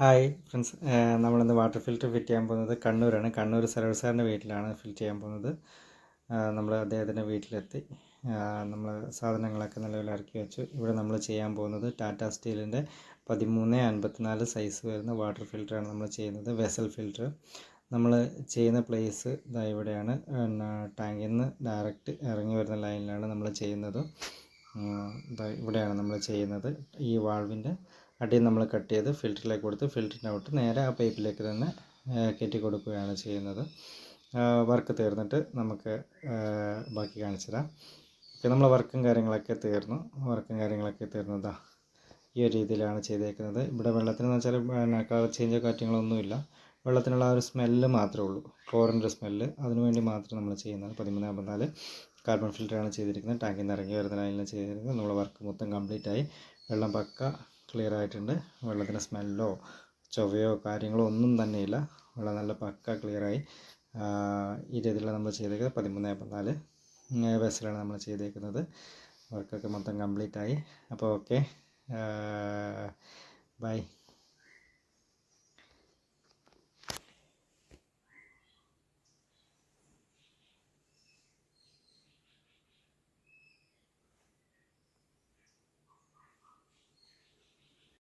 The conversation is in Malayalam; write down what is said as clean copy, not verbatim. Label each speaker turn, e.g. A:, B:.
A: ഹായ് ഫ്രണ്ട്സ്, നമ്മളിന്ന് വാട്ടർ ഫിൽറ്റർ ഫിറ്റ് ചെയ്യാൻ പോകുന്നത് കണ്ണൂരാണ്. കണ്ണൂർ സരോജ് സാറിൻ്റെ വീട്ടിലാണ് ഫിറ്റ് ചെയ്യാൻ പോകുന്നത്. നമ്മൾ അദ്ദേഹത്തിൻ്റെ വീട്ടിലെത്തി. നമ്മൾ സാധനങ്ങളൊക്കെ നിലവിൽ ഇറക്കി വെച്ചു. ഇവിടെ നമ്മൾ ചെയ്യാൻ പോകുന്നത് ടാറ്റ സ്റ്റീലിൻ്റെ 1354 സൈസ് വരുന്ന വാട്ടർ ഫിൽറ്ററാണ് നമ്മൾ ചെയ്യുന്നത്. വെസൽ ഫിൽറ്റർ നമ്മൾ ചെയ്യുന്ന പ്ലേസ് ഇതാ ഇവിടെയാണ്. ടാങ്കിൽ നിന്ന് ഡയറക്റ്റ് ഇറങ്ങി വരുന്ന ലൈനിലാണ് നമ്മൾ ചെയ്യുന്നത്. ഇവിടെയാണ് നമ്മൾ ചെയ്യുന്നത്. ഈ വാൾവിൻ്റെ അടിയിൽ നമ്മൾ കട്ട് ചെയ്ത് ഫിൽറ്ററിലേക്ക് കൊടുത്ത് ഫിൽറ്ററിൻ്റെ ഔട്ട് നേരെ ആ പൈപ്പിലേക്ക് തന്നെ കയറ്റി കൊടുക്കുകയാണ് ചെയ്യുന്നത്. വർക്ക് തീർന്നിട്ട് നമുക്ക് ബാക്കി കാണിച്ചു തരാം. നമ്മൾ വർക്കും കാര്യങ്ങളൊക്കെ തീർന്നതാ ഈ ഒരു രീതിയിലാണ് ചെയ്തേക്കുന്നത്. ഇവിടെ വെള്ളത്തിനെന്ന് വെച്ചാൽ കളർ ചേഞ്ചോ കാര്യങ്ങളൊന്നുമില്ല. വെള്ളത്തിനുള്ള ആ ഒരു സ്മെല്ല് മാത്രമേ ഉള്ളൂ, ക്ലോറിൻ്റെ സ്മെല്ല്. അതിനുവേണ്ടി മാത്രം നമ്മൾ ചെയ്യുന്നത്. 1354 കാർബൺ ഫിൽറ്ററാണ് ചെയ്തിരിക്കുന്നത്. ടാങ്കിൽ നിന്ന് ഇറങ്ങി വരുന്ന ലൈനിൽ ചെയ്തിരിക്കുന്നത്. നമ്മൾ വർക്ക് മൊത്തം കംപ്ലീറ്റ് ആയി. വെള്ളം പക്ക ക്ലിയർ ആയിട്ടുണ്ട്. വെള്ളത്തിന് സ്മെല്ലോ ചൊവയോ കാര്യങ്ങളോ ഒന്നും തന്നെയില്ല. വെള്ളം നല്ല പക്ക ക്ലിയറായി. ഈ രീതിയിലാണ് നമ്മൾ ചെയ്തേക്കുന്നത്. 1354 വെസലാണ് നമ്മൾ ചെയ്തേക്കുന്നത്. വർക്കൊക്കെ മൊത്തം കംപ്ലീറ്റ് ആയി. അപ്പോൾ ഓക്കെ, ബൈ.